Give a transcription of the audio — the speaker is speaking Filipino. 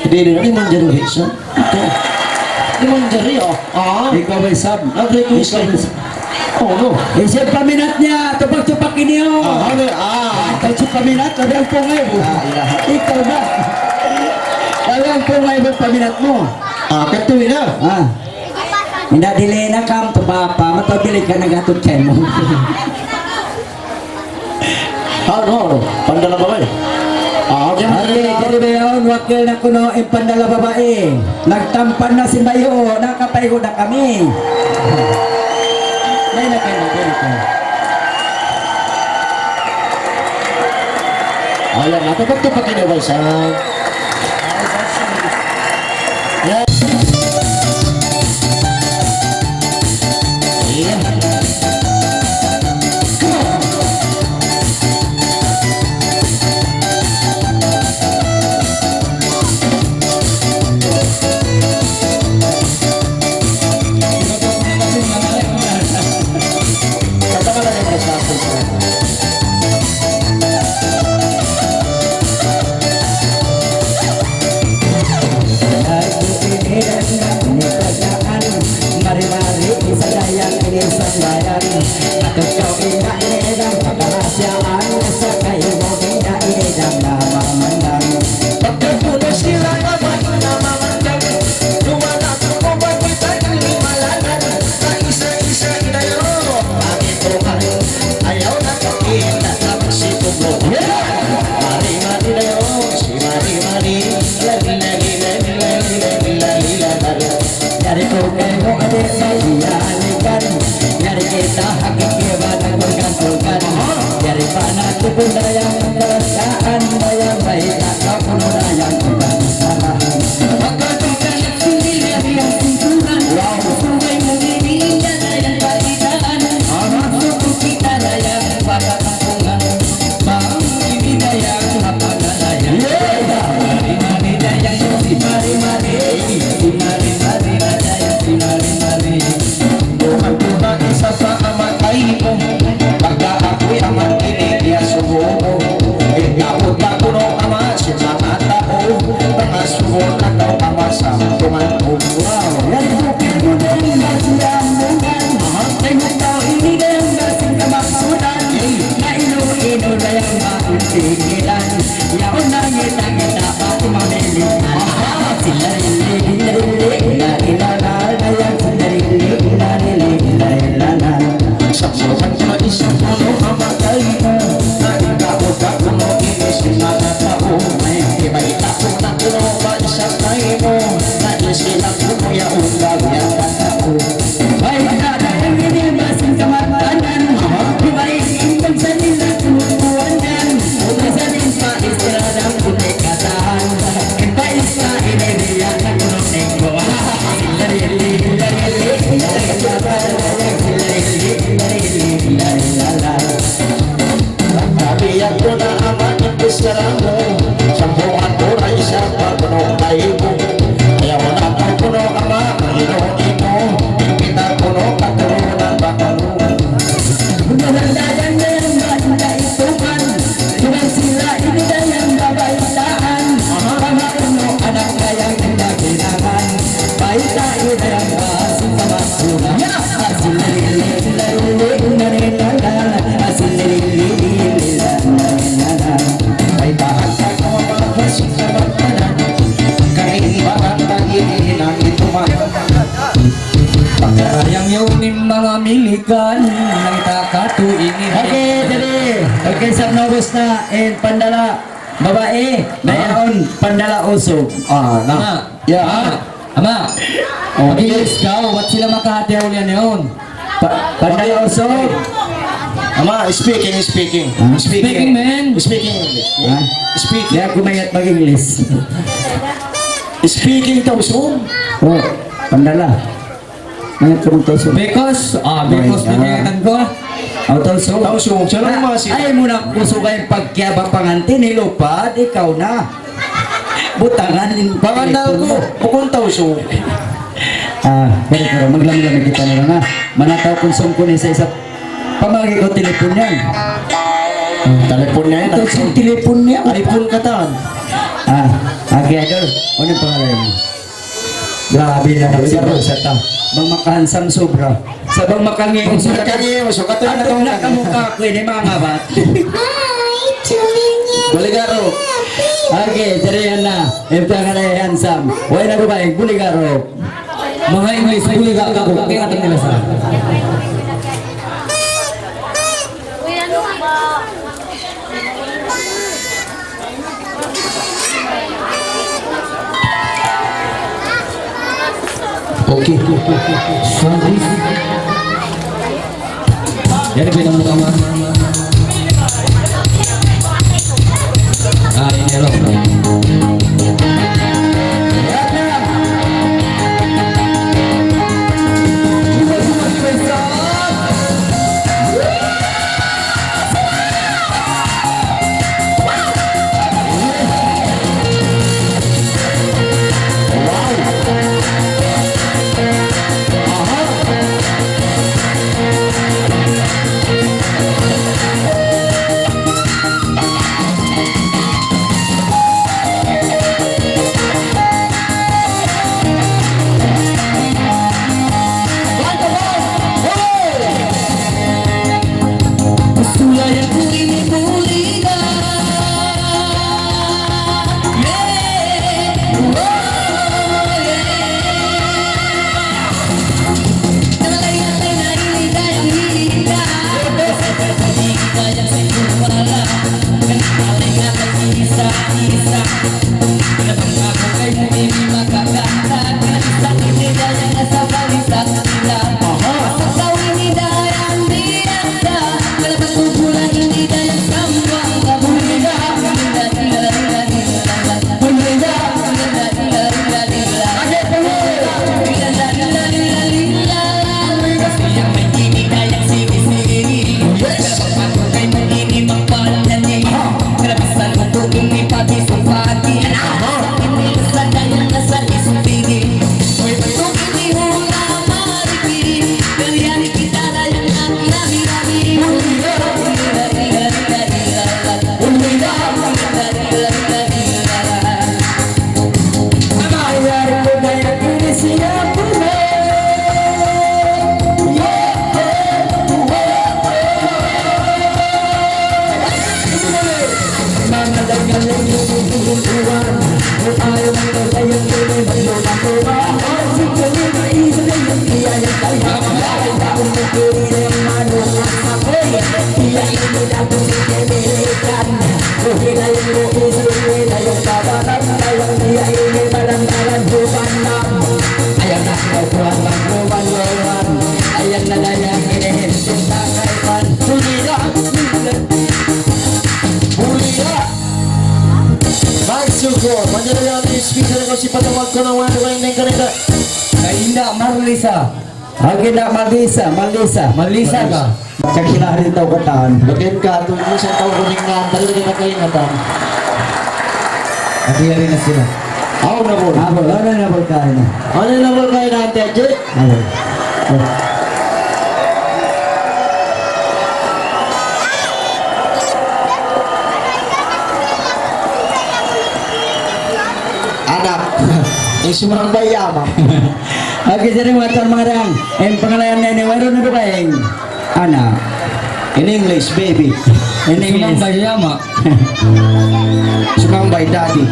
Hindi manjari Wilson. Ito. Di manjari Ikaw ay sab. Nag-request kayo. Oo, no. Isip paminat niya. Tupak-tupak niyo. Kasi paminat. Sabi ang pungay mo. Ikaw ba? Sabi ang pungay mo paminat mo. Katuwi na. Hindi dili na kam to papa. Matabilig ka nagatot kayo mo. Ano? Pandala ba kayo? Jadi ba yun, wakil na kuno yung pandala babae. Nagtampan na si Bayo, nakapaygo na kami. Dahil na kayo. Ayan, natapag-tapak kayo ba sa... Yan. Mari-mari isa dayang inisang bayan. At ikaw ina-inedang pagkakasyaan sa kayo mo ina-inedang namamandang. Pagkapuno sila naman namamandang. Luwala ko mo ba kita inimalanan. Sa isa-isa inayo. Bakit ko ka ayaw na kakita na magsitublo. Mari-mari na yun. Si mari-mari. Dari ko kayo adik may ianikan. Dari kita hakikiba ng magkantukan. Dari pa natupon na yung kalasaan. Bayang may nakapuno na yung kalasaan. Pagkatukan at sinilya yung sintunan. Sungay mo nilingyan na yung palitaan. Masukong kita na yung pagkakampungan. Bang ibinayang napagalayan. Mari-mari na yung si mari-mari. Mari-mari na yung mari-mari. Bukan ko na isa sa amatay mo. Pagka ako'y amat kinigya subo mo. Ikapot na ko no ama sa mga tao. Mga subo na daw ama sa tungan mo. Wow, yan bukid mo na yung masiyamungan. Ay mo daw ini na yung gasing kamaksudan. Na ino-ino na yung makuntingilan. Yaon na ngita-ngita pati mamilitan. Sila rin-rin-rin-rin na ilalal na yan. Sila rin-rin-rin-rin na ilalal. Saksakan sa isang puno amatay mo. Na ikapot na ko no inis sa mga tao. Iba'y takot na ko no ba isang tayo mo. Na isilang ko mo yaong gawin ang tao. Ay kadang ini masing kamatanan. Iba'y imbang sa nila tumutuan yan. Umasanin pa istradang kunikatahan. Iba'y sa iniliyan na kunoting ko. Kabiyak ko na amat ng piskarang mo. Sampungan ko na isa pa kuno kayo mo. Ayaw na ka kuno ama, mahinoni mo. Kita kuno katurunan bakalo. Bumahandayan na yung banda itukan. Tuwang sila inidayang babaitaan. Pamakuno anak kayang kinaginahan. Baita inidayang basing kamasura. May bahagtag mo mabasik sa magpanan. Kaibahan tayo ng ituman. Pagkarayang yun mga milikan ng takatuingin. Okay, jadi. Okay, sa nobos na and pandala babae. Dayon pandala usog. Na. Yeah. Ama. Mabilis daw. Ba't sila makahatiyaw yan yun? Pandala usog. Ama, speaking. Speaking, man. Speaking English. Speaking. Kaya kumayat mag-English. Speaking daw so. Oh, pandala. Mayat ka mag-tusog. Because binayatan ko. Tusog. Tausog. Siya lang mga sila. Ay mo na kusog ay pagkyabang pangantin. Hilupad, ikaw na. Butangan din. Pangandal ko. Bukong tausog. Pero maglamig-lamig kita na lang ha. Manataw konsum ko na isa-isa. Pamagi ko telepon yan. Telepon niya yan. Ito yung telepon niya. iPhone ka tan. Okay, idol. Ano yung pangalan mo? Grabe na nagsibog sa ta. Bang makahansam sobra. Sa bang makangin. Sukat ka niyo, sukat ka na Atong na kamukha ko ini mga bat. Buligaro. Okay, tiriyan na. Yung pangalan ay handsome. Huwag na babae, buligaro. Mga English, huli ka ako. Kaya natin nila sa. Okay. Sorry. Yan ang pinamukama. Ini hello. Ayan na dayang hinihinsin sa kaipan. Hulira! Hulira! Magsugo. Manjala yung speaker ko si patawag ko ng wala kayo ng kanila. Kainda Marlisa. Kainda Marlisa. Marlisa ka. Kakilari daw kataan. Bagay ka, doon mo sa tao ko rin nga, talaga na kayo natang. Kakilari na sila. Ako na po. Ano na ba kain? Ano na po kayo natin, Jay? Anak, yung sumarang bayama. Okay, sir, mga marang. Ang pangalayan na ni Waro na babaeng. Ana. In English, baby. In Sumang English. bayama. Sumambay, daddy.